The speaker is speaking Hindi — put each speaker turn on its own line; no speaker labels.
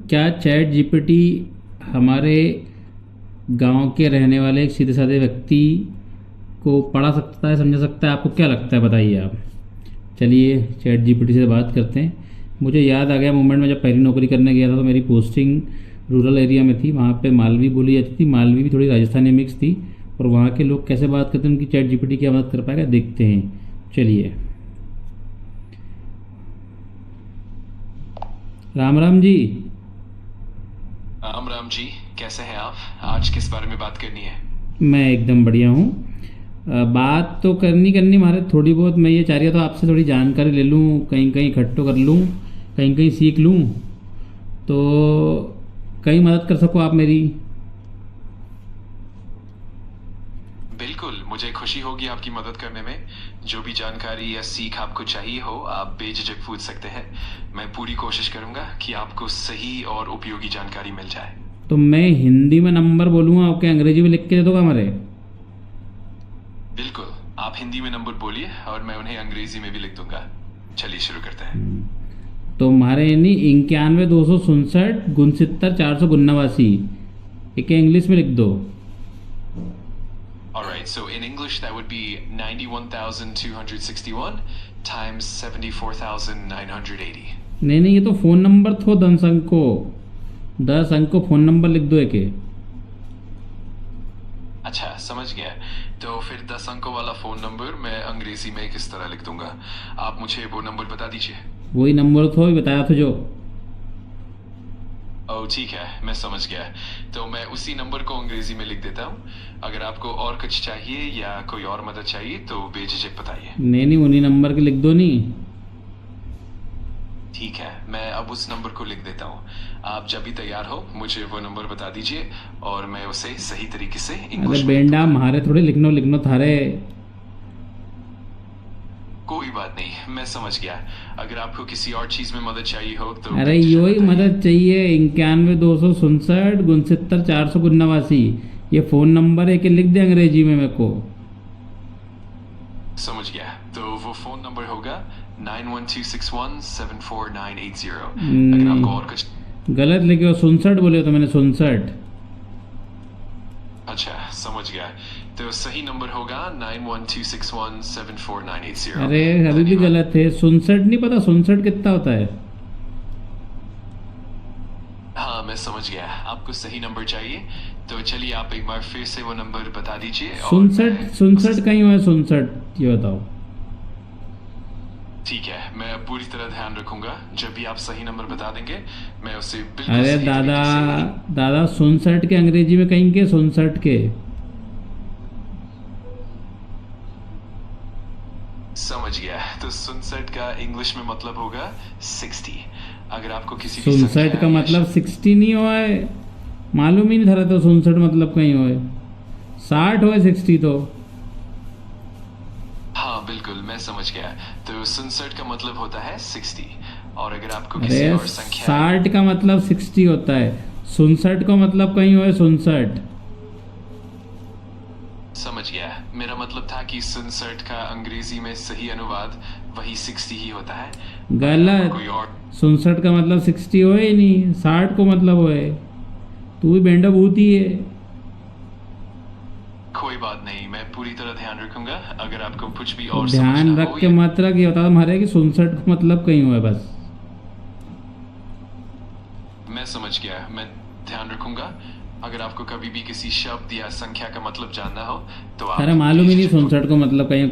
क्या चैट जीपीटी हमारे गांव के रहने वाले एक सीधे साधे व्यक्ति को पढ़ा सकता है, समझा सकता है? आपको क्या लगता है, बताइए आप। चलिए चैट जीपीटी से बात करते हैं। मुझे याद आ गया मोमेंट में जब पहली नौकरी करने गया था तो मेरी पोस्टिंग रूरल एरिया में थी। वहाँ पे मालवी बोली जाती थी, मालवी भी थोड़ी राजस्थानी मिक्स थी। और वहाँ के लोग कैसे बात करते हैं, उनकी चैट जीपीटी क्या मदद कर पाएगा, देखते हैं। चलिए। राम राम जी।
राम राम जी। कैसे हैं आप? आज किस बारे में बात करनी है?
मैं एकदम बढ़िया हूँ। बात तो करनी मारे थोड़ी बहुत। मैं ये चाह रहा था आपसे थोड़ी जानकारी ले लूँ, कहीं कहीं इकट्ठो कर लूँ, कहीं कहीं सीख लूँ, तो कहीं मदद कर सको आप मेरी।
बिल्कुल, मुझे खुशी होगी आपकी मदद करने में। जो भी जानकारी या सीख आपको चाहिए हो, आप बेझिझक पूछ सकते हैं। मैं पूरी कोशिश करूंगा कि आपको सही और उपयोगी जानकारी मिल जाए।
तो मैं हिंदी में नंबर बोलूँगा, ओके? अंग्रेजी में लिख के दे दोगे हमारे?
बिल्कुल, आप हिंदी में नंबर बोलिए और मैं उन्हें अंग्रेजी में भी लिख दूंगा। चलिए शुरू करते हैं।
तो हमारे यानी 91 267 69 489। एक इंग्लिश में लिख दो।
Alright, so in English that would be 91,261 times 74,980.
नहीं, ये तो फ़ोन नंबर थो 10 अंक को। 10 अंक को फ़ोन नंबर लिख दो एक।
अच्छा, समझ गया। तो फिर 10 अंकों वाला फ़ोन नंबर मैं अंग्रेजी में किस तरह लिख दूंगा? आप मुझे वो नंबर बता दीजिए।
वही नंबर थो बताया था जो।
ओह ठीक है, मैं समझ गया। तो मैं उसी नंबर को अंग्रेजी में लिख देता हूँ। अगर आपको और कुछ चाहिए या कोई और मदद चाहिए तो बेझिझक बताइए।
नहीं, उन्हीं नंबर के लिख दो नहीं।
ठीक है, मैं अब उस नंबर को लिख देता हूँ। आप जब भी तैयार हो मुझे वो नंबर बता दीजिए और मैं उसे सही तरीके से
अरे
इंग्लिश में
बेंडा, हमारे थोड़े लिखनो थारे।
कोई बात नहीं, मैं समझ गया। अगर आपको किसी और चीज में मदद चाहिए हो तो
अरे
बेझिझक
यो ही
बताइए।
मदद चाहिए। 91 267 69 489। ये फ़ोन नंबर है कि लिख दे अंग्रेजी में मेरे को?
समझ गया। तो वो फोन नंबर होगा 9126174980। अगर आपको और कुछ
गलत लिखे हो। 67 बोले हो तो मैंने 67।
अच्छा, समझ गया। तो सही नंबर होगा 9126174980।
अरे अभी भी गलत है। 67 नहीं पता 67 कितना होता है?
हाँ, मैं समझ गया। आपको सही नंबर चाहिए तो चलिए आप एक बार फिर से वो नंबर बता दीजिए और
67 कहीं हुआ है 67? ये बताओ।
ठीक है, मैं पूरी तरह ध्यान रखूंगा। जब भी आप सही नंबर बता देंगे मैं उसे बिल्कुल
अरे
सही
दादा,
तरीके
दादा 67 के अंग्रेजी में कहीं के 67 के?
से समझ गया। तो 67 का इंग्लिश में मतलब होगा 60। अगर आपको किसी भी
67 का मतलब 60 नहीं हुआ है? मालूम ही नहीं था तो 67 मतलब कहीं होए। 60 होए 60 तो।
हाँ बिल्कुल, मैं समझ गया। तो 67 का मतलब होता है 60। और अगर आपको
अरे
किसी और संख्या
60 का मतलब 60 होता है। 67 का मतलब कहीं होए 67।
समझ गया। मेरा मतलब था कि 67 का अंग्रेजी में सही अनुवाद वही 60 ही होता है।
गलत।
कोई और
67 का मतलब 60 होए ही नहीं, 60 को मतलब होए। तू भी बेंडा भूत ही है।
कोई बात नहीं, मैं पूरी तरह ध्यान रखूंगा। अगर आपको कुछ भी और
ध्यान
समझना
रख
हो
के मत रख, ये बता तुम्हारे कि 67 का मतलब कहीं हुआ है बस।
मैं समझ गया, मैं ध्यान रखूंगा। अगर आपको कभी भी किसी शब्द या संख्या का मतलब जानना हो तो आप
अरे मालूम ही नहीं
बेझिझक
67 को मतलब कहीं